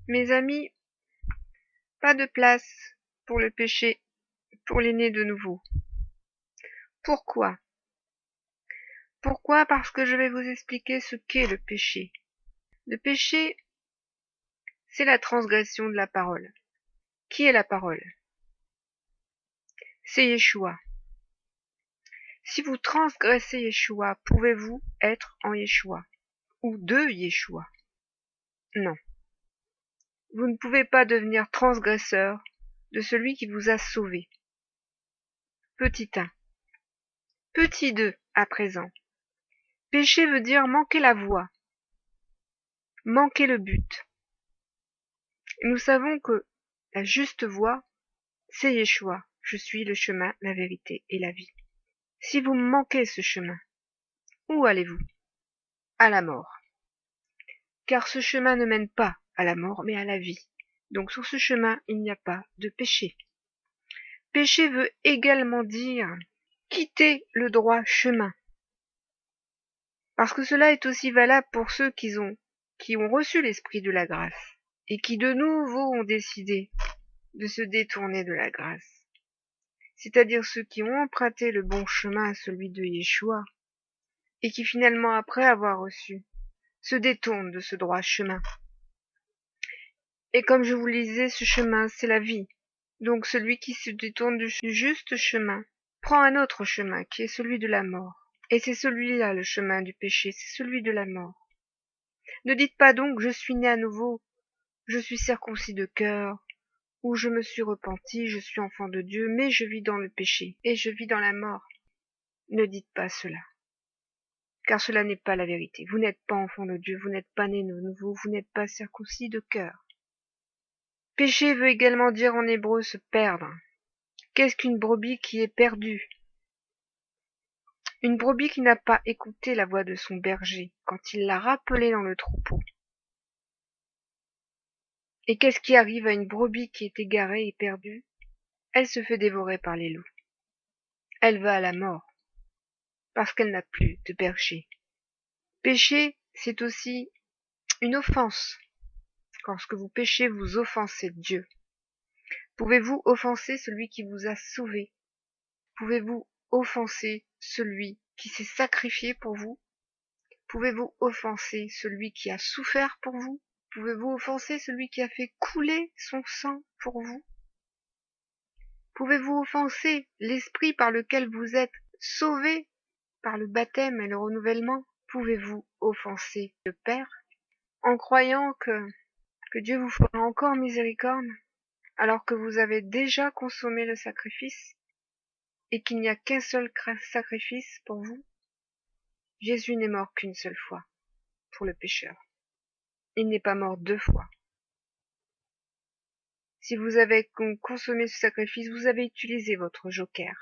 Mes amis, pas de place pour le péché, pour les nés de nouveau. Pourquoi? Pourquoi? Parce que je vais vous expliquer ce qu'est le péché. Le péché, c'est la transgression de la parole. Qui est la parole? C'est Yeshua. Si vous transgressez Yeshua, pouvez-vous être en Yeshua? Ou de Yeshua? Non. Vous ne pouvez pas devenir transgresseur de celui qui vous a sauvé. Petit 1. Petit 2 à présent. Péché veut dire manquer la voie, manquer le but. Et nous savons que la juste voie, c'est Yeshua. Je suis le chemin, la vérité et la vie. Si vous manquez ce chemin, où allez-vous? À la mort. Car ce chemin ne mène pas à la mort, mais à la vie. Donc sur ce chemin, il n'y a pas de péché. Péché veut également dire quitter le droit chemin. Parce que cela est aussi valable pour ceux qui ont reçu l'esprit de la grâce et qui de nouveau ont décidé de se détourner de la grâce. C'est-à-dire ceux qui ont emprunté le bon chemin, celui de Yeshua, et qui finalement, après avoir reçu, se détournent de ce droit chemin. Et comme je vous le disais, ce chemin, c'est la vie. Donc celui qui se détourne du juste chemin prend un autre chemin, qui est celui de la mort. Et c'est celui-là le chemin du péché, c'est celui de la mort. Ne dites pas donc, je suis né à nouveau, je suis circoncis de cœur, ou je me suis repenti, je suis enfant de Dieu, mais je vis dans le péché, et je vis dans la mort. Ne dites pas cela, car cela n'est pas la vérité. Vous n'êtes pas enfant de Dieu, vous n'êtes pas né de nouveau, vous n'êtes pas circoncis de cœur. Péché veut également dire en hébreu se perdre. Qu'est-ce qu'une brebis qui est perdue? Une brebis qui n'a pas écouté la voix de son berger quand il l'a rappelée dans le troupeau. Et qu'est-ce qui arrive à une brebis qui est égarée et perdue? Elle se fait dévorer par les loups. Elle va à la mort, parce qu'elle n'a plus de berger. Pécher, c'est aussi une offense. Lorsque vous péchez, vous offensez Dieu. Pouvez-vous offenser celui qui vous a sauvé? Pouvez-vous offenser celui qui s'est sacrifié pour vous? Pouvez-vous offenser celui qui a souffert pour vous? Pouvez-vous offenser celui qui a fait couler son sang pour vous? Pouvez-vous offenser l'esprit par lequel vous êtes sauvés par le baptême et le renouvellement? Pouvez-vous offenser le Père en croyant que Dieu vous fera encore miséricorde alors que vous avez déjà consommé le sacrifice et qu'il n'y a qu'un seul sacrifice pour vous? Jésus n'est mort qu'une seule fois pour le pécheur. Il n'est pas mort 2 fois. Si vous avez consommé ce sacrifice, vous avez utilisé votre joker.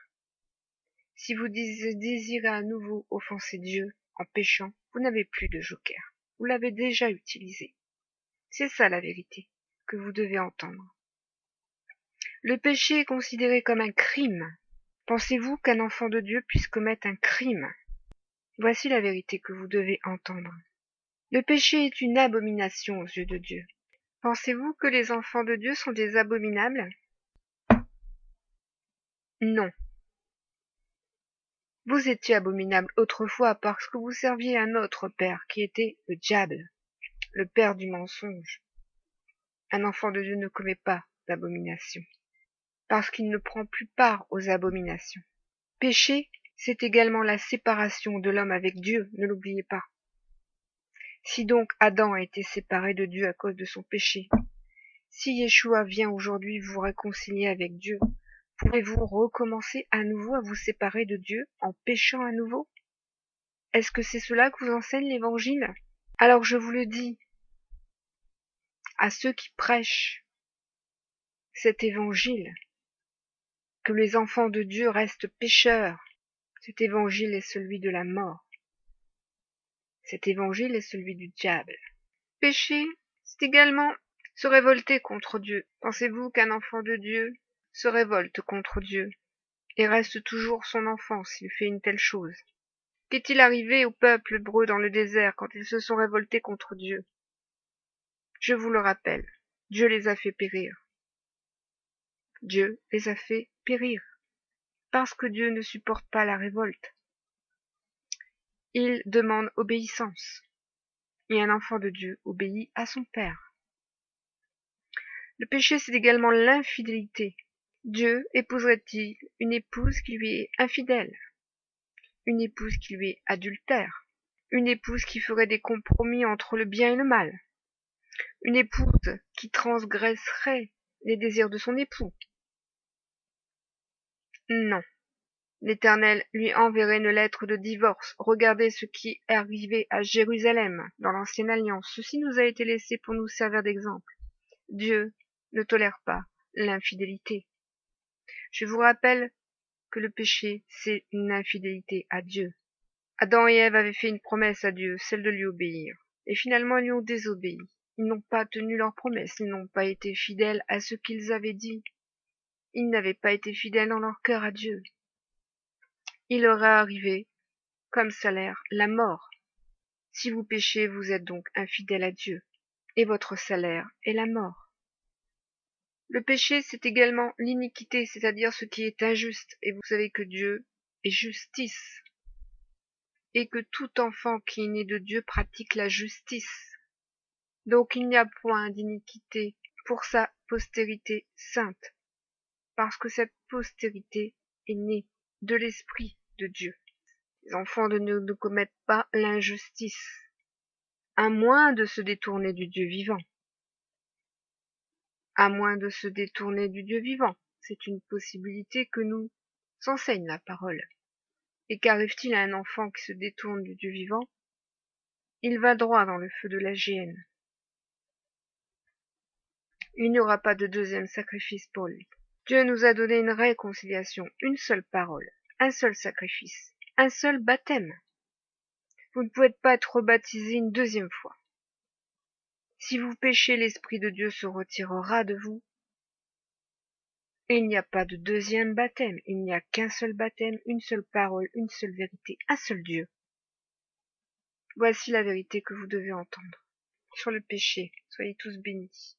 Si vous désirez à nouveau offenser Dieu en péchant, vous n'avez plus de joker. Vous l'avez déjà utilisé. C'est ça la vérité que vous devez entendre. Le péché est considéré comme un crime. Pensez-vous qu'un enfant de Dieu puisse commettre un crime? Voici la vérité que vous devez entendre. Le péché est une abomination aux yeux de Dieu. Pensez-vous que les enfants de Dieu sont des abominables? Non. Vous étiez abominables autrefois parce que vous serviez un autre père qui était le diable, le père du mensonge. Un enfant de Dieu ne commet pas d'abomination, parce qu'il ne prend plus part aux abominations. Péché, c'est également la séparation de l'homme avec Dieu, ne l'oubliez pas. Si donc Adam a été séparé de Dieu à cause de son péché, si Yeshua vient aujourd'hui vous réconcilier avec Dieu, pouvez-vous recommencer à nouveau à vous séparer de Dieu en péchant à nouveau? Est-ce que c'est cela que vous enseigne l'Évangile? Alors je vous le dis, à ceux qui prêchent cet Évangile, que les enfants de Dieu restent pécheurs, cet Évangile est celui de la mort. Cet Évangile est celui du diable. Pécher, c'est également se révolter contre Dieu. Pensez-vous qu'un enfant de Dieu se révolte contre Dieu et reste toujours son enfant s'il fait une telle chose? Qu'est-il arrivé au peuple hébreu dans le désert quand ils se sont révoltés contre Dieu? Je vous le rappelle, Dieu les a fait périr. Dieu les a fait périr. Parce que Dieu ne supporte pas la révolte. Il demande obéissance. Et un enfant de Dieu obéit à son Père. Le péché, c'est également l'infidélité. Dieu épouserait-il une épouse qui lui est infidèle? Une épouse qui lui est adultère? Une épouse qui ferait des compromis entre le bien et le mal? Une épouse qui transgresserait les désirs de son époux? Non. L'Éternel lui enverrait une lettre de divorce. Regardez ce qui est arrivé à Jérusalem dans l'Ancienne Alliance. Ceci nous a été laissé pour nous servir d'exemple. Dieu ne tolère pas l'infidélité. Je vous rappelle que le péché, c'est une infidélité à Dieu. Adam et Ève avaient fait une promesse à Dieu, celle de lui obéir. Et finalement, ils lui ont désobéi. Ils n'ont pas tenu leur promesse, ils n'ont pas été fidèles à ce qu'ils avaient dit. Ils n'avaient pas été fidèles dans leur cœur à Dieu. Il leur est arrivé, comme salaire, la mort. Si vous péchez, vous êtes donc infidèle à Dieu, et votre salaire est la mort. Le péché, c'est également l'iniquité, c'est-à-dire ce qui est injuste, et vous savez que Dieu est justice, et que tout enfant qui est né de Dieu pratique la justice. Donc il n'y a point d'iniquité pour sa postérité sainte, parce que cette postérité est née de l'Esprit de Dieu. Les enfants de Dieu ne commettent pas l'injustice, à moins de se détourner du Dieu vivant. À moins de se détourner du Dieu vivant. C'est une possibilité que nous enseigne la parole. Et qu'arrive-t-il à un enfant qui se détourne du Dieu vivant? Il va droit dans le feu de la géhenne. Il n'y aura pas de deuxième sacrifice pour lui. Dieu nous a donné une réconciliation, une seule parole, un seul sacrifice, un seul baptême. Vous ne pouvez pas être rebaptisé une deuxième fois. Si vous péchez, l'Esprit de Dieu se retirera de vous. Et il n'y a pas de deuxième baptême, il n'y a qu'un seul baptême, une seule parole, une seule vérité, un seul Dieu. Voici la vérité que vous devez entendre sur le péché. Soyez tous bénis.